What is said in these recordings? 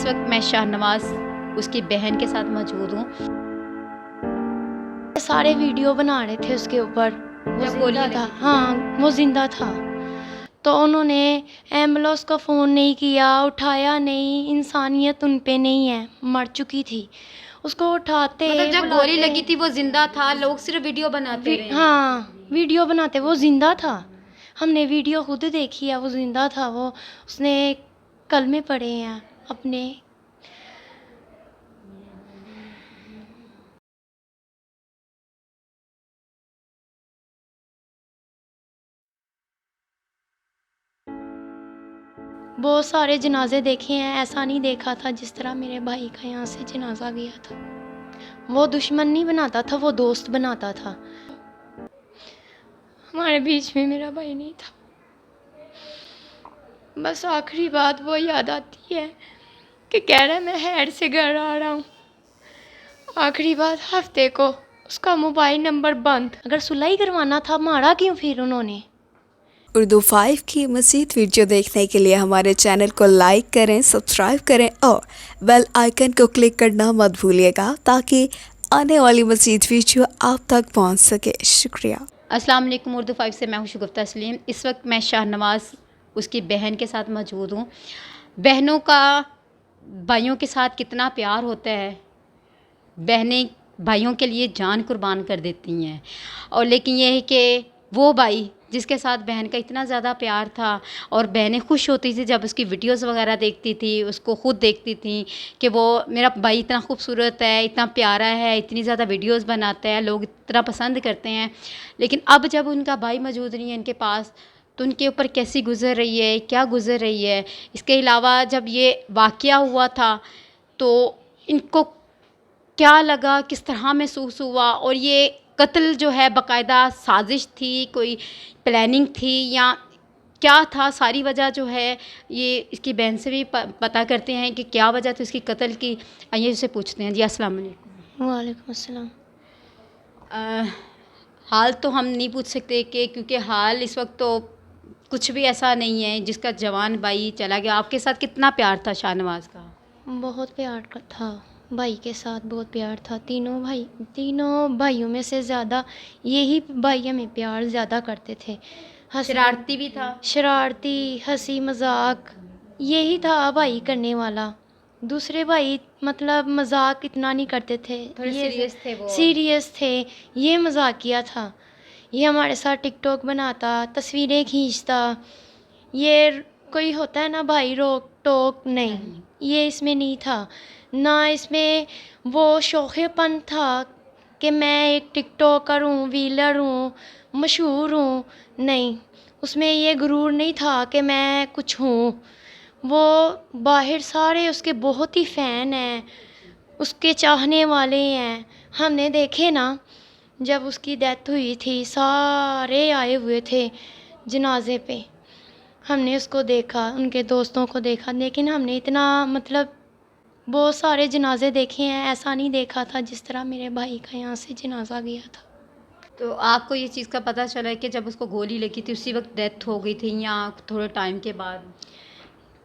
इस वक्त मैं शाहनवाज उसकी बहन के साथ मौजूद हूँ। सारे वीडियो बना रहे थे उसके ऊपर, वो जब गोली जिंदा था। लगी थी। हाँ, वो जिंदा था। तो उन्होंने एम्बुलेंस का फ़ोन नहीं किया, उठाया नहीं। इंसानियत उन पे नहीं है, मर चुकी थी। उसको उठाते मतलब जब गोली बुलाते। लगी थी वो जिंदा था, लोग सिर्फ वीडियो बनाते रहे। हाँ, वीडियो बनाते, वो जिंदा था। हमने वीडियो खुद देखी है, वो जिंदा था। वो उसने कलमे पढ़े हैं अपने। बहुत सारे जनाजे देखे हैं, ऐसा नहीं देखा था जिस तरह मेरे भाई का यहाँ से जनाजा गया था। वो दुश्मन नहीं बनाता था, वो दोस्त बनाता था। हमारे बीच में मेरा भाई नहीं था। बस आखिरी बात वो याद आती है कि कह रहा है मैं हैड से घर आ रहा हूँ। आखिरी बात हफ्ते को, उसका मोबाइल नंबर बंद। अगर सुलह करवाना था, मारा क्यों फिर उन्होंने? उर्दू 5 की मज़ीद वीडियो देखने के लिए हमारे चैनल को लाइक करें, सब्सक्राइब करें और बेल आइकन को क्लिक करना मत भूलिएगा ताकि आने वाली मज़ीद वीडियो आप तक पहुंच सके। शुक्रिया। अस्सलाम वालेकुम। उर्दू 5 से मैं हूँ शगुफ्ता तस्लीम। इस वक्त मैं शाहनवाज उसकी बहन के साथ मौजूद हूँ। बहनों का भाइयों के साथ कितना प्यार होता है, बहनें भाइयों के लिए जान कुर्बान कर देती हैं। और लेकिन यह है कि वो भाई जिसके साथ बहन का इतना ज़्यादा प्यार था और बहनें खुश होती थी जब उसकी वीडियोस वगैरह देखती थी, उसको ख़ुद देखती थी कि वो मेरा भाई इतना खूबसूरत है, इतना प्यारा है, इतनी ज़्यादा वीडियोस बनाता है, लोग इतना पसंद करते हैं। लेकिन अब जब उनका भाई मौजूद नहीं है इनके पास, तो उनके ऊपर कैसी गुज़र रही है, क्या गुज़र रही है। इसके अलावा जब ये वाक़या हुआ था तो इनको क्या लगा, किस तरह महसूस हुआ, और ये कत्ल जो है बाकायदा साजिश थी, कोई प्लानिंग थी या क्या था, सारी वजह जो है ये इसकी बहन से भी पता करते हैं कि क्या वजह थी उसकी कत्ल की। आइए उससे पूछते हैं। जी अस्सलाम वालेकुम। वालेकुम अस्सलाम। हाल तो हम नहीं पूछ सकते कि क्योंकि हाल इस वक्त तो कुछ भी ऐसा नहीं है जिसका जवान भाई चला गया। आपके साथ कितना प्यार था शाहनवाज का? बहुत प्यार था भाई के साथ, बहुत प्यार था। तीनों भाइयों में से ज़्यादा यही भाई हमें प्यार ज़्यादा करते थे। शरारती भी था। शरारती, हंसी मजाक, यही था भाई करने वाला। दूसरे भाई मतलब मजाक इतना नहीं करते थे, थोड़े ये सीरियस थे वो। सीरियस थे। ये मजाकिया था। ये हमारे साथ टिकटॉक बनाता, तस्वीरें खींचता। ये कोई होता है ना भाई रोक टोक, नहीं, ये इसमें नहीं था। ना इसमें वो शौक़पन था कि मैं एक टिकटॉकर हूँ, व्हीलर हूँ, मशहूर हूँ, नहीं। उसमें ये गुरूर नहीं था कि मैं कुछ हूँ। वो बाहर सारे उसके बहुत ही फ़ैन हैं, उसके चाहने वाले हैं। हमने देखे ना, जब उसकी डेथ हुई थी सारे आए हुए थे जनाजे पे। हमने उसको देखा, उनके दोस्तों को देखा, लेकिन हमने इतना मतलब बहुत सारे जनाजे देखे हैं, ऐसा नहीं देखा था जिस तरह मेरे भाई का यहाँ से जनाजा गया था। तो आपको ये चीज़ का पता चला कि जब उसको गोली लगी थी उसी वक्त डेथ हो गई थी या थोड़े टाइम के बाद?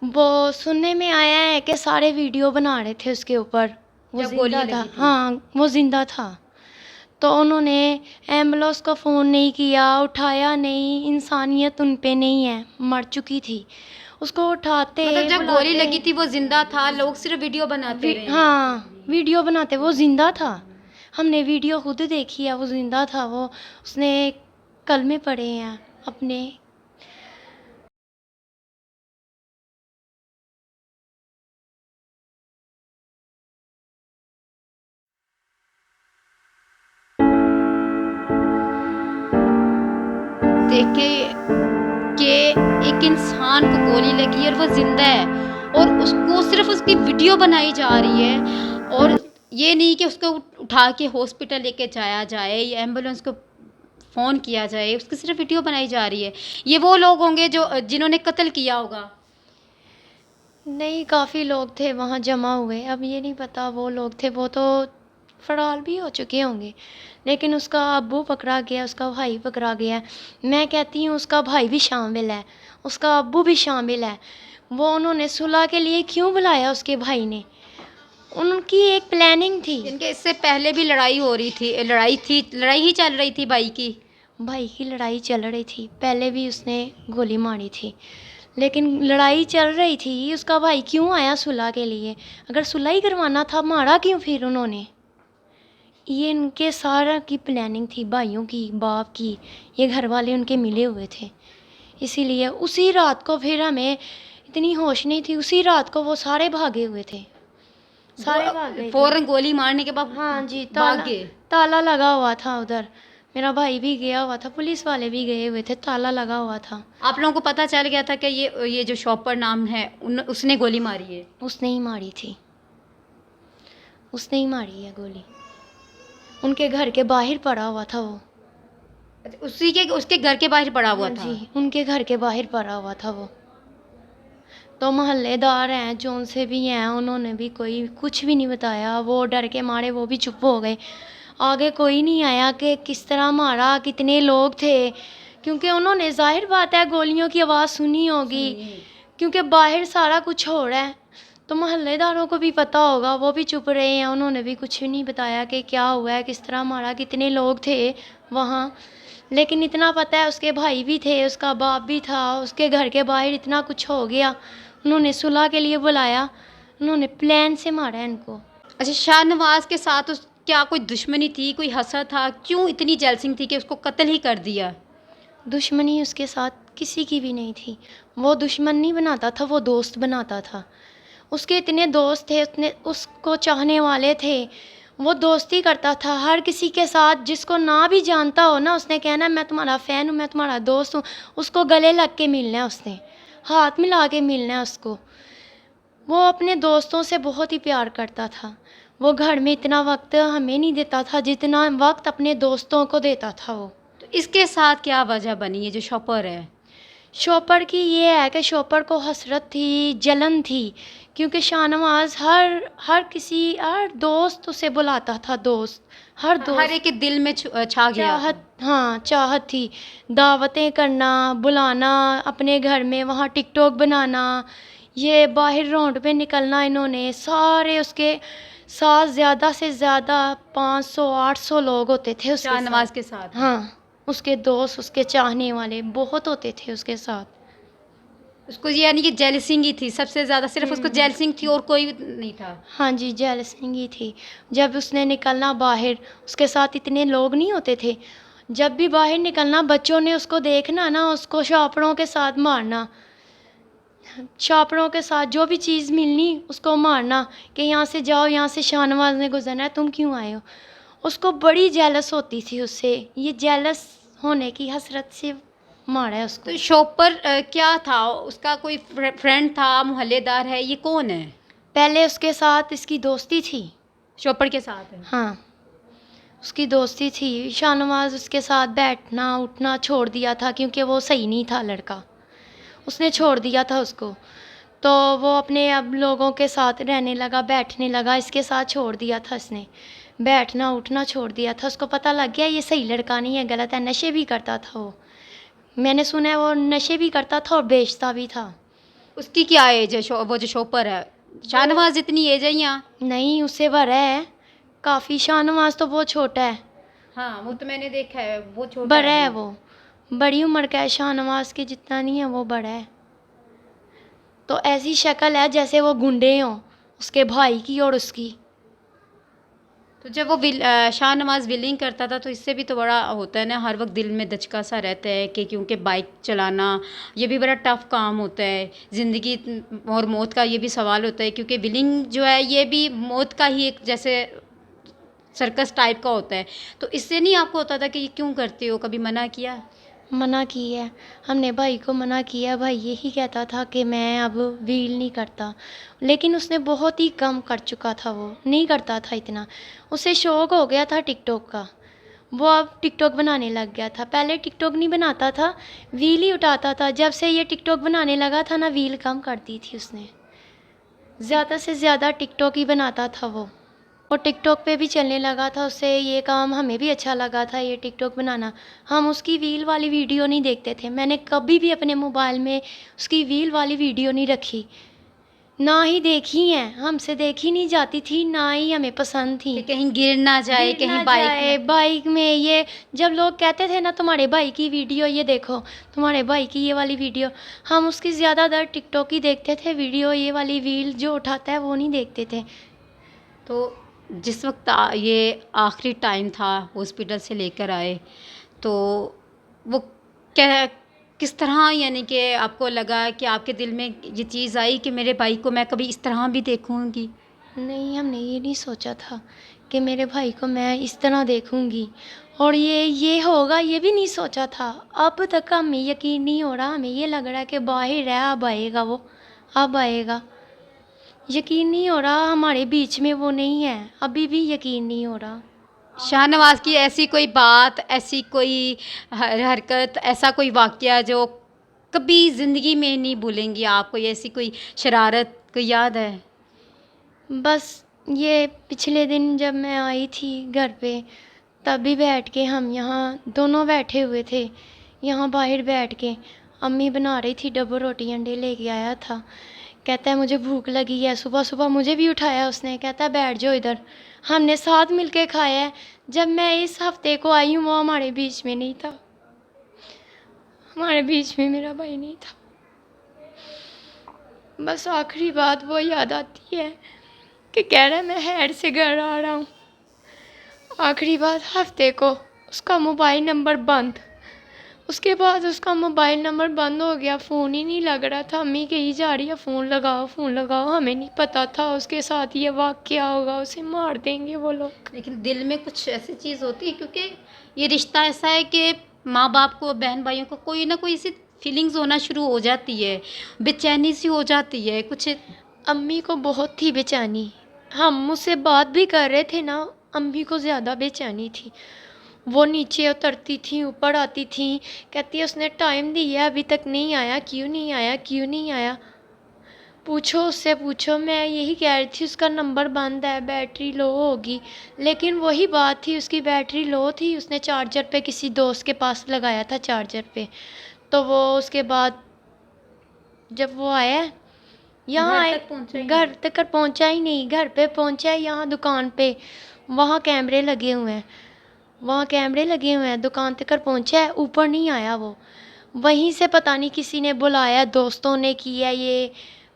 वो सुनने में आया है कि सारे वीडियो बना रहे थे उसके ऊपर, वो जब गोली जिंदा था। लगी थी। हाँ, वो जिंदा था। तो उन्होंने एम्बुलेंस का फ़ोन नहीं किया, उठाया नहीं। इंसानियत उन पे नहीं है, मर चुकी थी। उसको उठाते मतलब जब गोली बुलाते। लगी थी वो जिंदा था, लोग सिर्फ वीडियो बनाते रहे। हाँ, वीडियो बनाते, वो जिंदा था। हमने वीडियो खुद देखी है, वो जिंदा था। वो उसने कलमे पढ़े हैं अपने। देखे कि एक इंसान को गोली लगी है और वो जिंदा है और उसको सिर्फ उसकी वीडियो बनाई जा रही है, और ये नहीं कि उसको उठा के हॉस्पिटल लेके जाया जाए या एम्बुलेंस को फ़ोन किया जाए, उसकी सिर्फ वीडियो बनाई जा रही है। ये वो लोग होंगे जो जिन्होंने कत्ल किया होगा। नहीं, काफ़ी लोग थे वहाँ जमा हुए। अब ये नहीं पता वो लोग थे, वो तो फरार भी हो चुके होंगे। लेकिन उसका अब्बू पकड़ा गया, उसका भाई पकड़ा गया। मैं कहती हूँ उसका भाई भी शामिल है, उसका अब्बू भी शामिल है। वो उन्होंने सुलह के लिए क्यों बुलाया उसके भाई ने? उनकी एक प्लानिंग थी। इनके इससे पहले भी लड़ाई हो रही थी, लड़ाई ही चल रही थी भाई की। भाई की लड़ाई चल रही थी, पहले भी उसने गोली मारी थी, लेकिन लड़ाई चल रही थी। उसका भाई क्यों आया सुलह के लिए? अगर सुलह ही करवाना था, मारा क्यों फिर उन्होंने? ये इनके सारा की प्लानिंग थी, भाइयों की, बाप की। ये घर वाले उनके मिले हुए थे, इसीलिए उसी रात को फिर हमें इतनी होश नहीं थी, उसी रात को वो सारे भागे हुए थे, सारे भाग गए थे। फौरन गोली मारने के बाद हाँ जी, भाग गए। ताला लगा हुआ था उधर। मेरा भाई भी गया हुआ था, पुलिस वाले भी गए हुए थे, ताला लगा हुआ था। आप लोगों को पता चल गया था कि ये जो शॉपर नाम है उसने गोली मारी है? उसने ही मारी थी, उसने ही मारी है गोली। उनके घर के बाहर पड़ा हुआ था वो। अच्छा, उसके घर के बाहर पड़ा हुआ हाँ था? जी, उनके घर के बाहर पड़ा हुआ था वो। तो मोहल्लेदार हैं जो उनसे भी हैं, उन्होंने भी कोई कुछ भी नहीं बताया। वो डर के मारे वो भी चुप हो गए। आगे कोई नहीं आया कि किस तरह मारा, कितने लोग थे, क्योंकि उन्होंने जाहिर बात है गोलियों की आवाज़ सुनी होगी, क्योंकि बाहर सारा कुछ हो रहा है। तो मोहल्लेदारों को भी पता होगा, वो भी चुप रहे हैं, उन्होंने भी कुछ नहीं बताया कि क्या हुआ है, किस तरह मारा, कितने लोग थे वहाँ। लेकिन इतना पता है उसके भाई भी थे, उसका बाप भी था, उसके घर के बाहर इतना कुछ हो गया। उन्होंने सुलह के लिए बुलाया, उन्होंने प्लान से मारा इनको। अच्छा, शाहनवाज के साथ क्या कोई दुश्मनी थी, कोई हसद था? क्यों इतनी जेलसिंग थी कि उसको कत्ल ही कर दिया? दुश्मनी उसके साथ किसी की भी नहीं थी। वो दुश्मन नहीं बनाता था, वो दोस्त बनाता था। उसके इतने दोस्त थे, उतने उसको चाहने वाले थे, वो दोस्ती करता था हर किसी के साथ। जिसको ना भी जानता हो ना, उसने कहना मैं तुम्हारा फ़ैन हूँ, मैं तुम्हारा दोस्त हूँ। उसको गले लग के मिलना है, उसने हाथ मिला के मिलना है उसको। वो अपने दोस्तों से बहुत ही प्यार करता था। वो घर में इतना वक्त हमें नहीं देता था जितना वक्त अपने दोस्तों को देता था वो। तो इसके साथ क्या वजह बनी है जो शॉपर है? शॉपर की ये है कि शॉपर को हसरत थी, जलन थी, क्योंकि शाहनवाज हर दोस्त उसे बुलाता था, दोस्त, हर दोस्त। हर एक के दिल में छा गया। चाहत, हाँ चाहत थी। दावतें करना, बुलाना अपने घर में, वहाँ टिकटॉक बनाना, ये बाहर राउंड पे निकलना। इन्होंने सारे उसके साथ ज़्यादा से ज़्यादा 500-800 लोग होते थे उसके शाहनवाज साथ। के साथ? हाँ, उसके दोस्त, उसके चाहने वाले बहुत होते थे उसके साथ। उसको ये यानी कि जेलसिंग ही थी सबसे ज़्यादा, सिर्फ उसको जेलसिंग थी और कोई नहीं था? हाँ जी, जेलसिंग ही थी। जब उसने निकलना बाहर, उसके साथ इतने लोग नहीं होते थे। जब भी बाहर निकलना, बच्चों ने उसको देखना ना, उसको शापड़ों के साथ मारना, शापड़ों के साथ जो भी चीज़ मिलनी उसको मारना कि यहाँ से जाओ, यहाँ से शाहनवाज ने गुजरना है, तुम क्यों आए हो। उसको बड़ी जेलस होती थी उससे। ये जेलस होने की हसरत से मारा है उसको। तो शॉपर क्या था? उसका कोई फ्रेंड था, मोहल्लेदार है, ये कौन है? पहले उसके साथ इसकी दोस्ती थी। शॉपर के साथ है? हाँ, उसकी दोस्ती थी। शाहनवाज उसके साथ बैठना उठना छोड़ दिया था, क्योंकि वो सही नहीं था लड़का, उसने छोड़ दिया था उसको। तो वो अपने अब लोगों के साथ रहने लगा, बैठने लगा, इसके साथ छोड़ दिया था इसने, बैठना उठना छोड़ दिया था। उसको पता लग गया ये सही लड़का नहीं है, गलत है। नशे भी करता था वो, मैंने सुना है वो नशे भी करता था और बेचता भी था। उसकी क्या एज है? वो जो शॉपर है, शाहनवाज जितनी एज है या नहीं, उससे बड़ा है काफ़ी। शाहनवाज तो बहुत छोटा है। हाँ, वो तो मैंने देखा है, वो छोटा बड़ा है वो, बड़ी उम्र का है। शाहनवाज के जितना नहीं है, वो बड़ा है। तो ऐसी शक्ल है जैसे वो गुंडे हों, उसके भाई की और उसकी। तो जब वो शाहनवाज विलिंग करता था तो इससे भी तो बड़ा होता है ना, हर वक्त दिल में दचका सा रहता है कि क्योंकि बाइक चलाना ये भी बड़ा टफ़ काम होता है, ज़िंदगी और मौत का ये भी सवाल होता है, क्योंकि विलिंग जो है ये भी मौत का ही एक जैसे सर्कस टाइप का होता है। तो इससे नहीं आपको होता था कि ये क्यों करते हो? कभी मना किया? मना की है, हमने भाई को मना किया। भाई यही कहता था कि मैं अब व्हील नहीं करता, लेकिन उसने बहुत ही कम कर चुका था, वो नहीं करता था इतना। उसे शौक़ हो गया था टिकटॉक का, वो अब टिकटॉक बनाने लग गया था। पहले टिकटॉक नहीं बनाता था, व्हील ही उठाता था। जब से ये टिकटॉक बनाने लगा था ना, व्हील कम कर दी थी उसने, ज़्यादा से ज़्यादा टिकटॉक ही बनाता था वो। और टिकटॉक पे भी चलने लगा था, उससे ये काम हमें भी अच्छा लगा था, ये टिकटॉक बनाना। हम उसकी रील वाली वीडियो नहीं देखते थे, मैंने कभी भी अपने मोबाइल में उसकी रील वाली वीडियो नहीं रखी, ना ही देखी है, हमसे देखी नहीं जाती थी, ना ही हमें पसंद थी। कि कहीं गिर ना जाए, गिर ना कहीं बाइक जाए बाइक में। ये जब लोग कहते थे ना तुम्हारे भाई की वीडियो ये देखो, तुम्हारे भाई की ये वाली वीडियो, हम उसकी ज़्यादातर टिकटॉक ही देखते थे, वीडियो ये वाली रील जो उठाता है वो नहीं देखते थे। तो जिस वक्त ये आखिरी टाइम था हॉस्पिटल से लेकर आए, तो वो क्या, किस तरह यानी कि आपको लगा कि आपके दिल में ये चीज़ आई कि मेरे भाई को मैं कभी इस तरह भी देखूंगी? नहीं, हमने ये नहीं सोचा था कि मेरे भाई को मैं इस तरह देखूंगी, और ये होगा ये भी नहीं सोचा था। अब तक हमें यकीन नहीं हो रहा, हमें ये लग रहा है कि बाहर है, अब आएगा वो, अब आएगा। यकीन नहीं हो रहा हमारे बीच में वो नहीं है, अभी भी यकीन नहीं हो रहा। शाहनवाज की ऐसी कोई बात, ऐसी कोई हरकत, ऐसा कोई वाक़या जो कभी ज़िंदगी में नहीं भूलेंगी आप? कोई ऐसी कोई शरारत कोई याद है? बस ये पिछले दिन जब मैं आई थी घर पे, तभी बैठ के हम यहाँ दोनों बैठे हुए थे, यहाँ बाहर बैठ के अम्मी बना रही थी, डबल रोटी अंडे लेके आया था, कहता है मुझे भूख लगी है। सुबह सुबह मुझे भी उठाया उसने, कहता है बैठ जाओ इधर, हमने साथ मिलके खाया है। जब मैं इस हफ्ते को आई हूँ वो हमारे बीच में नहीं था, हमारे बीच में मेरा भाई नहीं था। बस आखिरी बात वो याद आती है कि कह रहा है मैं हैड से घर आ रहा हूँ। आखिरी बात हफ्ते को उसका मोबाइल नंबर बंद, उसके बाद उसका मोबाइल नंबर बंद हो गया, फ़ोन ही नहीं लग रहा था। अम्मी कही जा रही है फ़ोन लगाओ। हमें नहीं पता था उसके साथ ये वाक़या होगा, उसे मार देंगे वो लोग। लेकिन दिल में कुछ ऐसी चीज़ होती है, क्योंकि ये रिश्ता ऐसा है कि माँ बाप को, बहन भाइयों को कोई ना कोई ऐसी फीलिंग्स होना शुरू हो जाती है, बेचैनी सी हो जाती है कुछ। अम्मी को बहुत थी बेचैनी, हम मुझसे बात भी कर रहे थे ना, अम्मी को ज़्यादा बेचैनी थी। वो नीचे उतरती थी, ऊपर आती थी, कहती है उसने टाइम दिया अभी तक नहीं आया, क्यों नहीं आया, क्यों नहीं आया। पूछो उससे पूछो, मैं यही कह रही थी उसका नंबर बंद है, बैटरी लो होगी। लेकिन वही बात थी, उसकी बैटरी लो थी, उसने चार्जर पे किसी दोस्त के पास लगाया था चार्जर पे। तो वो उसके बाद जब वो आया यहाँ आए, घर तक पहुँचा ही नहीं, घर पे पहुँचा है यहाँ दुकान पे, वहाँ कैमरे लगे हुए हैं, वहाँ कैमरे लगे हुए हैं, दुकान तक पहुँचा है, ऊपर नहीं आया वो। वहीं से पता नहीं किसी ने बुलाया, दोस्तों ने किया, ये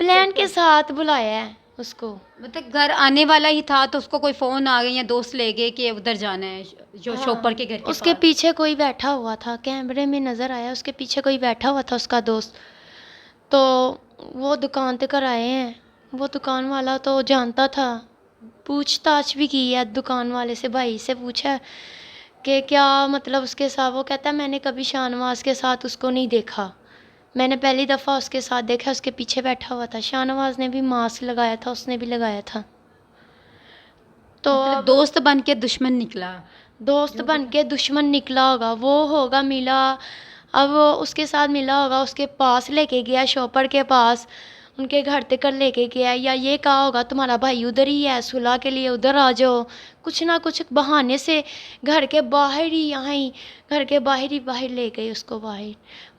प्लान के साथ बुलाया है उसको। मतलब घर आने वाला ही था तो उसको कोई फ़ोन आ गया या दोस्त ले गए कि उधर जाना है, जो शॉपर के घर के उसके पास। पीछे कोई बैठा हुआ था, कैमरे में नज़र आया उसके पीछे कोई बैठा हुआ था उसका दोस्त। तो वो दुकान तक आए हैं, वो दुकान वाला तो जानता था, पूछताछ भी की है दुकान वाले से, भाई से पूछा कि क्या मतलब उसके साथ। वो कहता है मैंने कभी शाहनवाज के साथ उसको नहीं देखा, मैंने पहली दफ़ा उसके साथ देखा, उसके पीछे बैठा हुआ था। शाहनवाज ने भी मास्क लगाया था, उसने भी लगाया था। तो मतलब दोस्त बन के दुश्मन निकला। दोस्त बन के दुश्मन निकला होगा, वो होगा मिला, अब वो उसके साथ मिला होगा, उसके पास लेके गया, शॉपर के पास, उनके घर तक लेके गया, या ये कहा होगा तुम्हारा भाई उधर ही है, सुलह के लिए उधर आ जाओ, कुछ ना कुछ बहाने से घर के बाहर ही, यहाँ ही घर के बाहर ही बाहर ले गए उसको बाहर।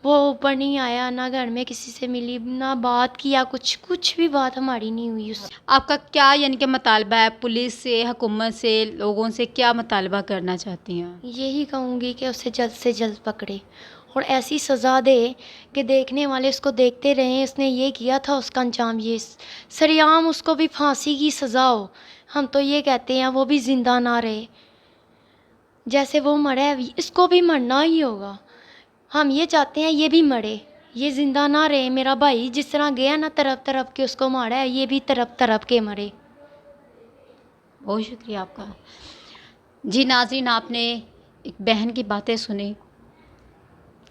वो ऊपर नहीं आया, ना घर में किसी से मिली, ना बात किया, कुछ भी बात हमारी नहीं हुई उससे। आपका क्या यानी कि मुतालबा है पुलिस से, हुकूमत से, लोगों से क्या मुतालबा करना चाहती हैं? यही कहूँगी कि उसे जल्द से जल्द पकड़े और ऐसी सज़ा दे कि देखने वाले उसको देखते रहें, उसने ये किया था, उसका अंजाम ये, सरेआम उसको भी फांसी की सज़ा हो। हम तो ये कहते हैं वो भी ज़िंदा ना रहे, जैसे वो मरा है इसको भी मरना ही होगा। हम ये चाहते हैं ये भी मरे, ये ज़िंदा ना रहे। मेरा भाई जिस तरह गया ना तरफ तरफ के उसको मारा है, ये भी तरफ तरफ के मरे। बहुत शुक्रिया आपका। जी नाज़रीन, आपने एक बहन की बातें सुनी,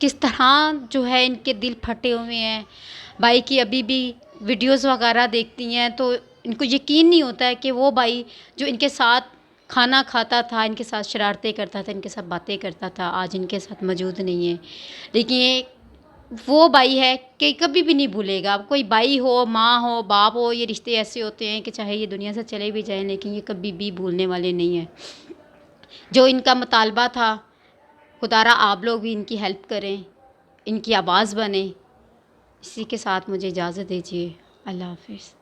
किस तरह जो है इनके दिल फटे हुए हैं। भाई की अभी भी वीडियोस वगैरह देखती हैं तो इनको यकीन नहीं होता है कि वो भाई जो इनके साथ खाना खाता था, इनके साथ शरारतें करता था, इनके साथ बातें करता था, आज इनके साथ मौजूद नहीं है। लेकिन ये वो भाई है कि कभी भी नहीं भूलेगा। कोई भाई हो, माँ हो, बाप हो, ये रिश्ते ऐसे होते हैं कि चाहे ये दुनिया से चले भी जाएं लेकिन ये कभी भी भूलने वाले नहीं हैं। जो इनका मुतालबा था, खुदारा आप लोग भी इनकी हेल्प करें, इनकी आवाज़ बने। इसी के साथ मुझे इजाज़त दीजिए। अल्लाह हाफ़िज़।